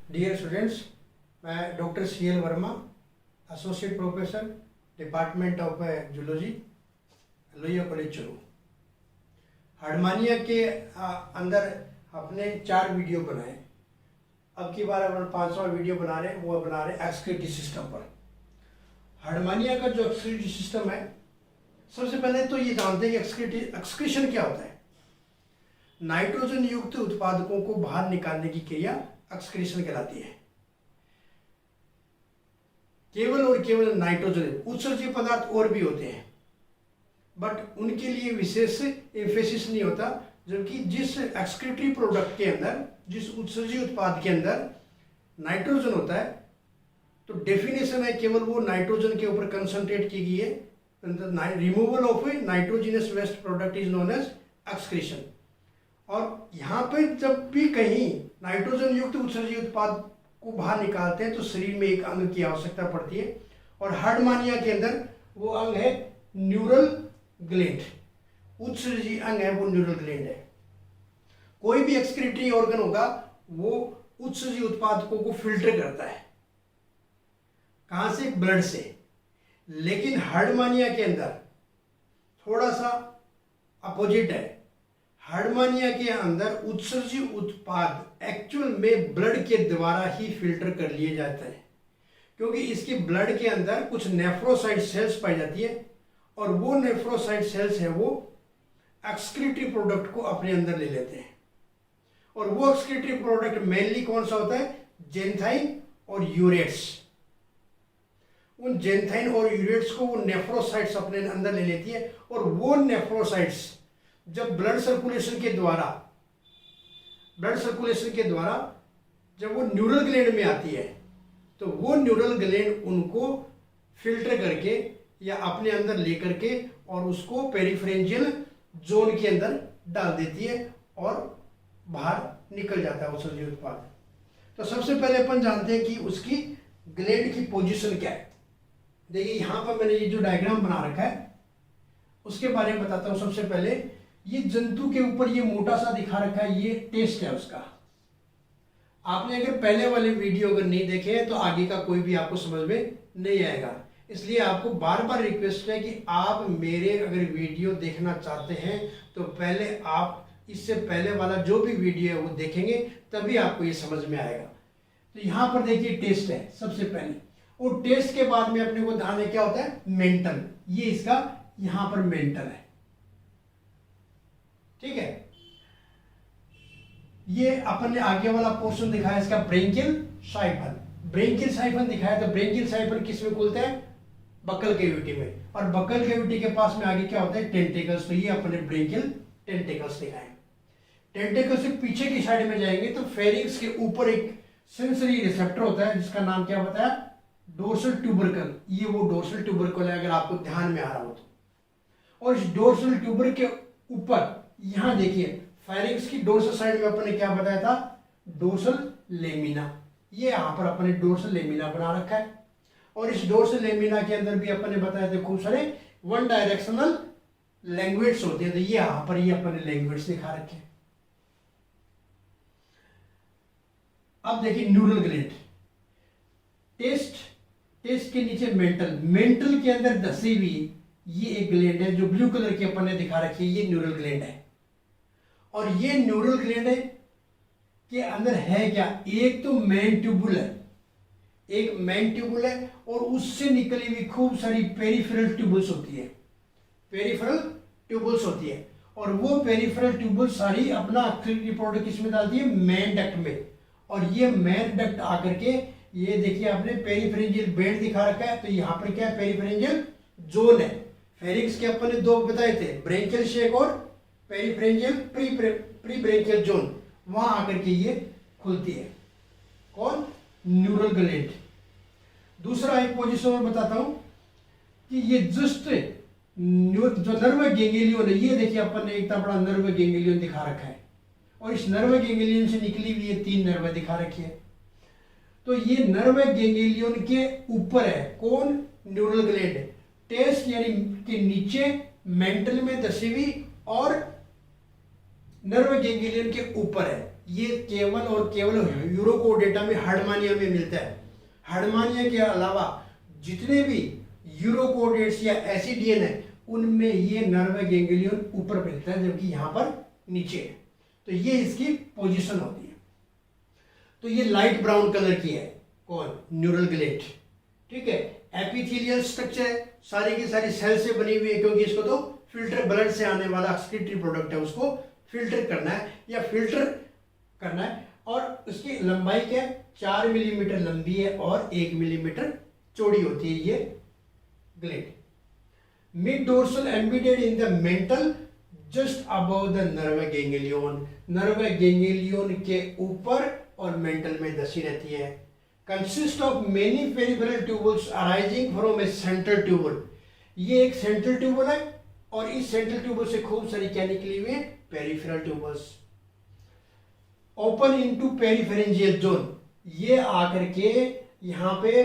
Dear students, मैं doctor CL Verma, associate professor, department of zoology, Lohia college Churu. हार्डमानिया के अंदर अपने 4 वीडियो बनाए। अब की बार अपन 5वां वीडियो बना रहे हैं, वो बना रहे हैं एक्सक्रीटरी सिस्टम पर। हार्डमानिया का जो एक्सक्रीटरी सिस्टम है, सबसे पहले तो ये जानते हैं कि एक्सक्रीशन क्या होता है। नाइट्रोजन युक्त उत्पादकों को बाहर निकालने की क्रिया एक्सक्रीशन कहलाती है। केवल और केवल नाइट्रोजन, उत्सर्जक पदार्थ और भी होते हैं, बट उनके लिए विशेष एम्फेसिस नहीं होता। जबकि जिस एक्सक्रीटरी प्रोडक्ट के अंदर, जिस उत्सर्जक उत्पाद के अंदर नाइट्रोजन होता है, तो डेफिनेशन है केवल वो नाइट्रोजन के ऊपर कंसंट्रेट की गई है। Removal of nitrogenous waste product is known as excretion. और यहाँ पे जब भी कहीं नाइट्रोजन युक्त उत्सर्जक उत्पाद को बाहर निकालते हैं तो शरीर में एक अंग की आवश्यकता पड़ती है, और हार्डमानिया के अंदर वो अंग है न्यूरल ग्लैंड। उत्सर्जक अंग है वो न्यूरल ग्लैंड है। कोई भी एक्सक्रीटरी ऑर्गन होगा वो उत्सर्जक उत्पादकों को फिल्टर करता है। कहां से? ब्लड से। लेकिन हार्डमानिया के अंदर थोड़ा सा अपोजिट है। हार्डमानिया के अंदर उत्सर्जित उत्पाद एक्चुअल में ब्लड के द्वारा ही फिल्टर कर लिए जाते हैं, क्योंकि इसके ब्लड के अंदर कुछ नेफ्रोसाइट सेल्स पाई जाती है, और वो नेफ्रोसाइट सेल्स है वो एक्सक्रीटरी प्रोडक्ट को अपने अंदर ले लेते हैं। और वो एक्सक्रीटरी प्रोडक्ट मेनली कौन सा होता है? जेंथाइन और यूरेट्स। उन जेंथाइन और यूरेट्स को वो नेफ्रोसाइट्स अपने अंदर ले लेती है, और वो नेफ्रोसाइट्स जब ब्लड सर्कुलेशन के द्वारा जब वो न्यूरल ग्लैंड में आती है, तो वो न्यूरल ग्लैंड उनको फिल्टर करके या अपने अंदर लेकर के और उसको पेरिफेरेंजियल जोन के अंदर डाल देती है, और बाहर निकल जाता है उत्सर्जित उत्पाद। तो सबसे पहले अपन जानते हैं कि उसकी ग्लैंड की पोजीशन क्या है। देखिए यहाँ पर मैंने ये जो डायग्राम बना रखा है उसके बारे में बताता हूँ। सबसे पहले ये जंतु के ऊपर ये मोटा सा दिखा रखा है, ये टेस्ट है उसका। आपने अगर पहले वाले वीडियो अगर नहीं देखे हैं तो आगे का कोई भी आपको समझ में नहीं आएगा। इसलिए आपको बार बार रिक्वेस्ट है कि आप मेरे अगर वीडियो देखना चाहते हैं तो पहले आप इससे पहले वाला जो भी वीडियो है वो देखेंगे, तभी आपको ये समझ में आएगा। तो यहाँ पर देखिए टेस्ट है सबसे पहले, और टेस्ट के बाद में अपने को ध्यान क्या होता है? मेंटल। ये इसका यहाँ पर मेंटल है, ठीक है। ये अपन ने आगे वाला पोर्शन दिखाया इसका ब्रेंकियल साइफन। ब्रेंकियल साइफन दिखाया, तो ब्रेंकियल साइफन किस में खुलता है? बक्कल कैविटी में। और बक्कल कैविटी के पास में आगे क्या होता है? टेंटिकल्स। तो ये अपने ब्रेंकियल टेंटिकल्स दिखाए। टेंटिकल्स से पीछे की साइड में जाएंगे तो फेरिंग्स के ऊपर एक सेंसरी रिसेप्टर होता है जिसका नाम क्या बताया? Dorsal tubercle. ये वो डोर्सल ट्यूबरकल है, अगर आपको ध्यान में आ रहा हो तो। और इस डोर्सल ट्यूबर के ऊपर यहां देखिए फेरिंग्स की डोर्सल साइड में अपने क्या बताया था? Dorsal lamina. ये यहां पर अपने डोर्सल लेमिना बना रखा है, और इस डोर्सल लेमिना के अंदर भी अपने बताया थे खूब सारे वन डायरेक्शनल लैंग्वेज होते हैं। तो ये यहां पर ये अपने लैंग्वेज दिखा रखे हैं। अब देखिए न्यूरल ग्लैंड। टेस्ट के नीचे मेंटल के अंदर धसी हुई ये एक ग्लैंड है जो ब्लू कलर की अपन ने दिखा रखी है, ये न्यूरल ग्लैंड है। और ये न्यूरल ग्लैंड के अंदर है क्या? एक तो मेन ट्यूबुल है, और उससे निकली हुई खूब सारी पेरिफेरल ट्यूबल्स होती है। और वो पेरिफेरल ट्यूबल सारी अपना एक्टिविटी प्रोडक्ट किसमें डालती है? मेन डक्ट में। और ये मेन डक्ट आकर के ये देखिए आपने पेरिफेरेंजियल बेड दिखा रखा है, तो यहाँ पर क्या है? पेरिफेरेंजियल जोन है। फेरिंग्स के अपन ने 2 बताए थे, ब्रेंकियल शेक और पेरिफेरेंजियल प्री ब्रेंकियल जोन। वहां आकर के ये खुलती है। कौन? Neural gland. दूसरा एक पोजीशन और बताता हूं कि ये जस्ट जो नर्व गैंग्लियन है, ये देखिए अपन ने इतना बड़ा नर्व गैंग्लियन दिखा रखा है, और इस नर्व गैंग्लियन से निकली हुई ये 3 नर्व दिखा रखी है। तो ये नर्व गैंग्लियन के ऊपर है कौन? Neural gland. टेस्ट यानी के नीचे मेंटल में धसी हुई, और नर्व गैंग्लियन के ऊपर है। ये केवल और केवल यूरोकोड डेटा में हार्डमानिया में मिलता है। हार्डमानिया के अलावा जितने भी यूरोकोडेट्स या एसिडियन है उनमें ये नर्व गैंग्लियन ऊपर मिलता है, जबकि यहाँ पर नीचे है। तो ये इसकी पोजीशन होती है। तो ये लाइट ब्राउन कलर की है, कौन? न्यूरल ग्लैंड, ठीक है। एपिथेलियल स्ट्रक्चर है, सारी की सारी सेल से बनी हुई है, क्योंकि इसको तो फिल्टर, ब्लड से आने वाला एक्सक्रीटरी प्रोडक्ट है उसको फिल्टर करना है या फिल्टर करना है। और उसकी लंबाई क्या है? 4 मिलीमीटर लंबी है और 1 मिलीमीटर चौड़ी होती है ये gland. Mid dorsal embedded in the mantle just above the nerve ganglion, nerve ganglion के ऊपर और मेंटल में दसी रहती है। Consist of many peripheral tubules arising from a central tubule, ये एक सेंट्रल ट्यूबल है और इस सेंट्रल ट्यूबल से खूब सारी क्या निकली हुई है? Peripheral tubules. Open into peripharyngeal zone, ये आकर के यहाँ पे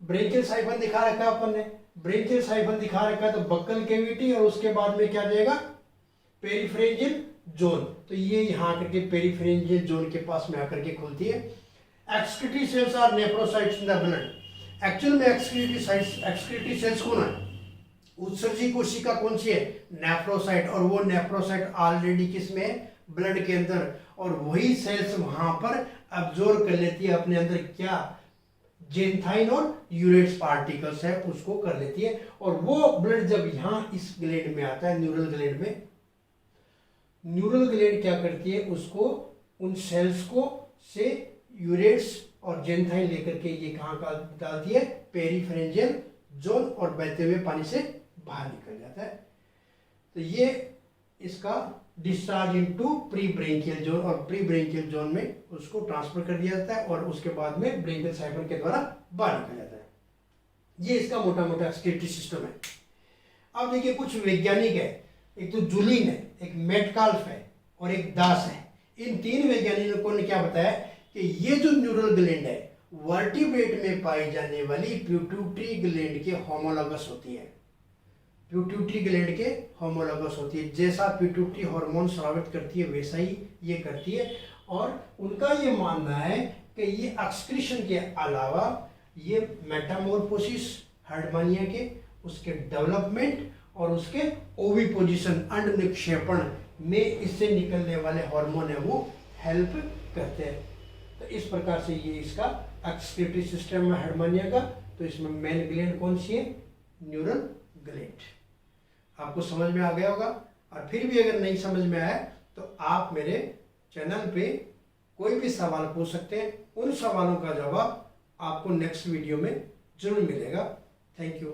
ब्रेंकियल साइफन दिखा रखा है अपन ने, ब्रेंकियल साइफन दिखा रखा है तो बक्कल कैविटी और उसके बाद में क्या जाएगा? पेरिफेरेंजियल जोन। तो ये यहाँ आकर के पेरिफेरेंजियल जोन के पास में आकर के खुलती है। Excretory cells are nephrocytes in the blood. Actual में एक्सक्रीटरी सेल्स कौन है? उत्सर्जी कोशिका कौन सी है? नेफ्रोसाइट। और वो नेफ्रोसाइट ऑलरेडी किसमें है? ब्लड के अंदर। और वही सेल्स वहां पर अब्जॉर्ब कर लेती है अपने अंदर क्या? जेंथाइन और यूरेट्स पार्टिकल्स है उसको कर लेती है। और वो ब्लड जब यहाँ इस ग्लैंड में आता है, न्यूरल ग्लैंड में, न्यूरल ग्लैंड क्या करती है? उसको, उन सेल्स को से यूरेट्स और जेंथाइन लेकर के ये कहाँ का डालती है? पेरिफेरेंजियल जोन, और बहते हुए पानी से बाहर निकल जाता है। तो ये इसका discharge into pre branchial zone, और प्री ब्रेंकियल जोन में उसको ट्रांसफर कर दिया जाता है और उसके बाद में ब्रेंकियल साइफन के द्वारा बाहर निकल जाता है। ये इसका मोटा मोटा एक्सक्रीटरी सिस्टम है। अब देखिए कुछ वैज्ञानिक है, एक तो जूलिन है, एक मेटकाल्फ है और एक दास है। इन तीन वैज्ञानिकों ने क्या बताया कि ये जो न्यूरल ग्लैंड है वर्टिब्रेट में पाई जाने वाली पिट्यूटरी ग्लैंड के होमोलॉगस होती है। पिट्यूटरी ग्लैंड के होमोलॉगस होती है। जैसा पिट्यूटरी हार्मोन स्रावित करती है वैसा ही ये करती है। और उनका ये मानना है कि ये एक्सक्रीशन के अलावा ये मेटामॉर्फोसिस हार्डमानिया के, उसके डेवलपमेंट और उसके ओविपोजिशन अंड निक्षेपण में इससे निकलने वाले हार्मोन है वो हेल्प करते हैं। तो इस प्रकार से ये इसका एक्सक्रीटरी सिस्टम है हार्डमानिया का। तो इसमें मेन ग्लैंड कौन सी है? Neural gland. आपको समझ में आ गया होगा। और फिर भी अगर नहीं समझ में आया तो आप मेरे चैनल पे कोई भी सवाल पूछ सकते हैं। उन सवालों का जवाब आपको नेक्स्ट वीडियो में जरूर मिलेगा। Thank you.